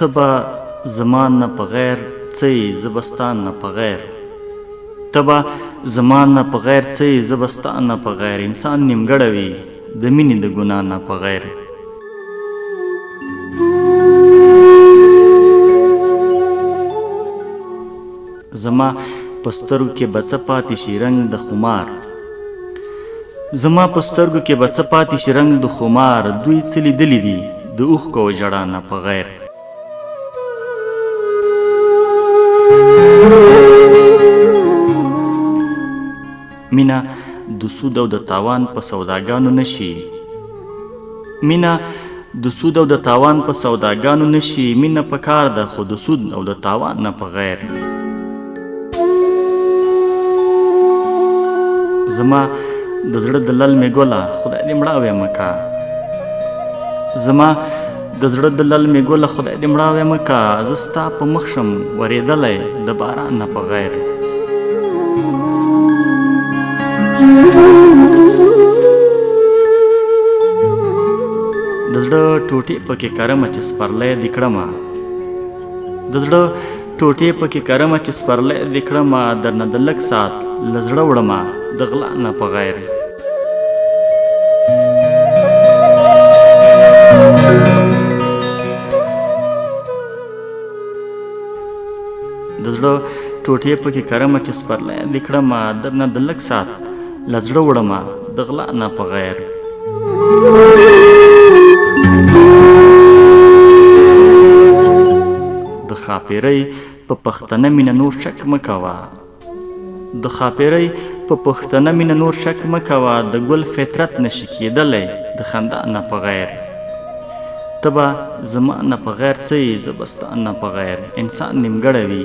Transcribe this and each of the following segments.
ته به زما نه په غیر څه یې زه به ستا نه په غیر ته به زما نه په غیر څه یې زه به ستا نه په غیر انسان نیمګړی وي د مینې د ګناه نه په غیر زما په سترګو کې به څه پاتې شي رنګ د خمار زما په سترګو کې به څه پاتې شي رنګ د خمار دوی څه لیدلي دي د اوښکو او ژړا نه په غیر مینه د سود او د تاوان په سوداګانو نشي مینه د سود او د تاوان په سوداګانو نشي مینه په کار ده خو د سود او د تاوان نه په غیر زما د زړه د لل مې ګله خدای دې مړاوې مکه زما د زړه د لل مې ګله خدای دې مړاوې مکه زه ستا په مخ شم ورېدلی د باران نه په غیر د زړه ټوټې پکې کرمه چې سپرلی دې کړمه د زړه ټوټې پکې کرمه چې سپرلی دې کړمه درنه د لږ ساعت له زړه وړمه د غلا نه په غیر د زړه ټوټې پکې کرمه چې سپرلی دې کړمه درنه د لږ ساعت له زړه وړمه د غلا نه په غیر د ښاپېرۍ په پښتنه مینه نور شک مه کوه د ښاپېرۍ په پښتنه مینه نور شک مه کوه د ګل فطرت نشي کېدلی د خندا نه په غیر ته به زما نه په غیر څه یې زه به ستا نه په غیر انسان نیمګړی وي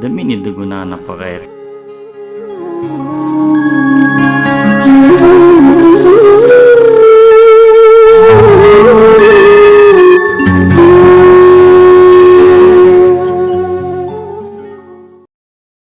د مینې د ګناه نه په غیر